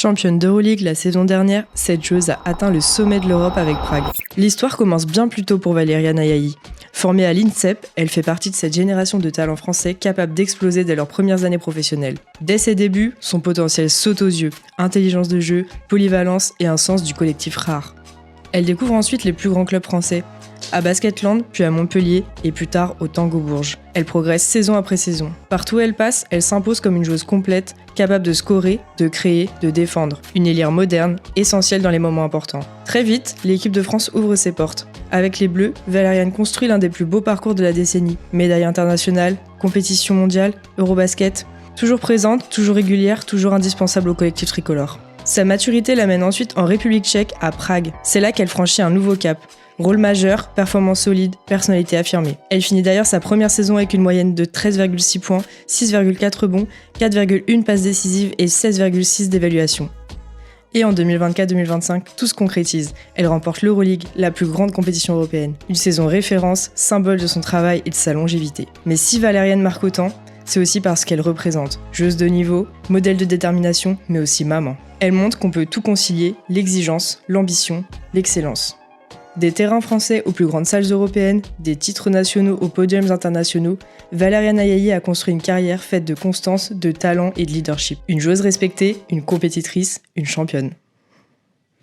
Championne d'Euroleague la saison dernière, cette joueuse a atteint le sommet de l'Europe avec Prague. L'histoire commence bien plus tôt pour Valériane Ayayi. Formée à l'INSEP, elle fait partie de cette génération de talents français capables d'exploser dès leurs premières années professionnelles. Dès ses débuts, son potentiel saute aux yeux, intelligence de jeu, polyvalence et un sens du collectif rare. Elle découvre ensuite les plus grands clubs français, à Basketland, puis à Montpellier et plus tard au Tango Bourges. Elle progresse saison après saison. Partout où elle passe, elle s'impose comme une joueuse complète, capable de scorer, de créer, de défendre. Une ailière moderne, essentielle dans les moments importants. Très vite, l'équipe de France ouvre ses portes. Avec les Bleus, Valériane construit l'un des plus beaux parcours de la décennie. Médaille internationale, compétition mondiale, Eurobasket. Toujours présente, toujours régulière, toujours indispensable au collectif tricolore. Sa maturité l'amène ensuite en République tchèque, à Prague. C'est là qu'elle franchit un nouveau cap. Rôle majeur, performance solide, personnalité affirmée. Elle finit d'ailleurs sa première saison avec une moyenne de 13,6 points, 6,4 rebonds, 4,1 passes décisives et 16,6 d'évaluation. Et en 2024-2025, tout se concrétise. Elle remporte l'Euroleague, la plus grande compétition européenne. Une saison référence, symbole de son travail et de sa longévité. Mais si Valériane marque autant, c'est aussi parce qu'elle représente. Joueuse de niveau, modèle de détermination, mais aussi maman. Elle montre qu'on peut tout concilier, l'exigence, l'ambition, l'excellence. Des terrains français aux plus grandes salles européennes, des titres nationaux aux podiums internationaux, Valériane Ayayi a construit une carrière faite de constance, de talent et de leadership. Une joueuse respectée, une compétitrice, une championne.